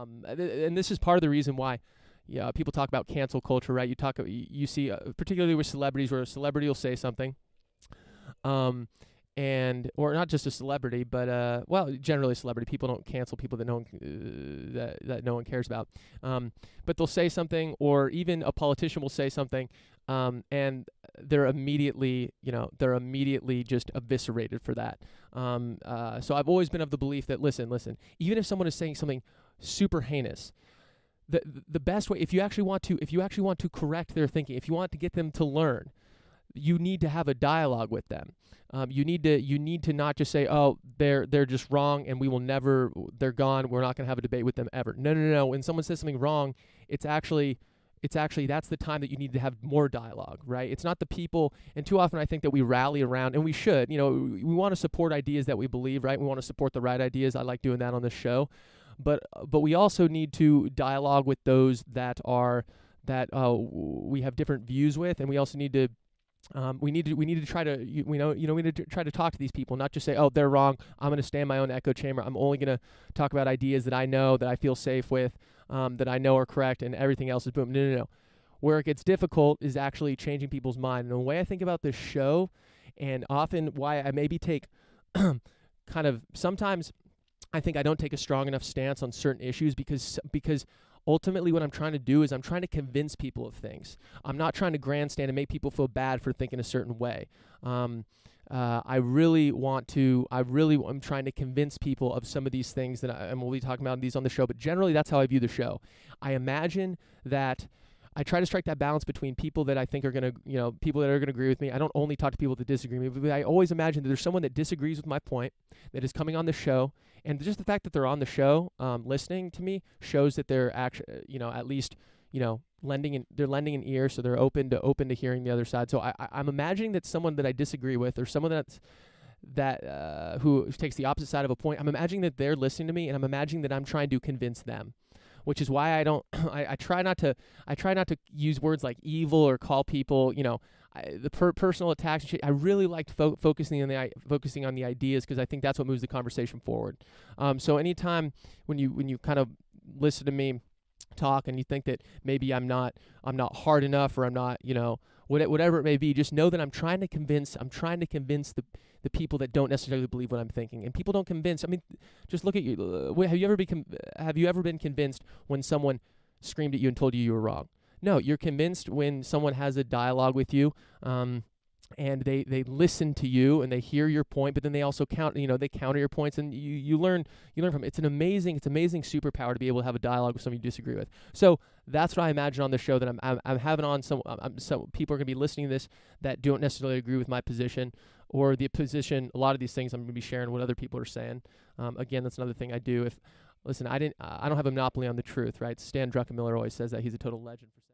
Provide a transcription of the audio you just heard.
And this is part of the reason why, yeah, people talk about cancel culture, right? You see, particularly with celebrities, where a celebrity will say something, um, and or not just a celebrity, but well, generally a celebrity. People don't cancel people that no one that no one cares about. But they'll say something, or even a politician will say something, and they're immediately, they're immediately just eviscerated for that. So I've always been of the belief that listen, even if someone is saying something super heinous, the best way, if you actually want to correct their thinking, if you want to get them to learn, you need to have a dialogue with them. You need to not just say, oh, they're just wrong and they're gone, we're not going to have a debate with them ever. No. When someone says something wrong, it's actually that's the time that you need to have more dialogue, right? It's not the people, and too often I think that we rally around, and we should, we want to support ideas that we believe, right? We want to support the right ideas. I like doing that on this show. But we also need to dialogue with those that we have different views with, and we also need to we need to try to we need to try to talk to these people, not just say, oh, they're wrong, I'm going to stay in my own echo chamber, I'm only going to talk about ideas that I know, that I feel safe with, that I know are correct, and everything else is boom. No. Where it gets difficult is actually changing people's mind. And the way I think about this show, and often why I maybe take kind of sometimes I think I don't take a strong enough stance on certain issues because ultimately what I'm trying to do is I'm trying to convince people of things. I'm not trying to grandstand and make people feel bad for thinking a certain way. I'm trying to convince people of some of these things and we'll be talking about these on the show, but generally that's how I view the show. I imagine that I try to strike that balance between people that I think are going to, people that are going to agree with me. I don't only talk to people that disagree with me, but I always imagine that there's someone that disagrees with my point that is coming on the show. And just the fact that they're on the show, listening to me, shows that they're actually, at least, lending an ear, so they're open to hearing the other side. So I'm imagining that someone that I disagree with, or someone who takes the opposite side of a point, I'm imagining that they're listening to me, and I'm imagining that I'm trying to convince them. Which is why I don't. I try not to use words like evil or call people, personal attacks and shit. I really liked focusing on the ideas, because I think that's what moves the conversation forward. So anytime when you kind of listen to me talk and you think that maybe I'm not hard enough, or I'm not, whatever it may be, just know that I'm trying to convince the people that don't necessarily believe what I'm thinking. And people don't convince. I mean, just look at you. Have you ever been convinced when someone screamed at you and told you were wrong? No, you're convinced when someone has a dialogue with you, and they listen to you and they hear your point, but then they also they counter your points, and you learn from it. It's amazing superpower to be able to have a dialogue with someone you disagree with. So that's what I imagine on the show, that I'm having on some people are going to be listening to this that don't necessarily agree with my position, or the position. A lot of these things I'm going to be sharing what other people are saying. Again, that's another thing I do. I don't have a monopoly on the truth, right? Stan Druckenmiller always says that. He's a total legend for saying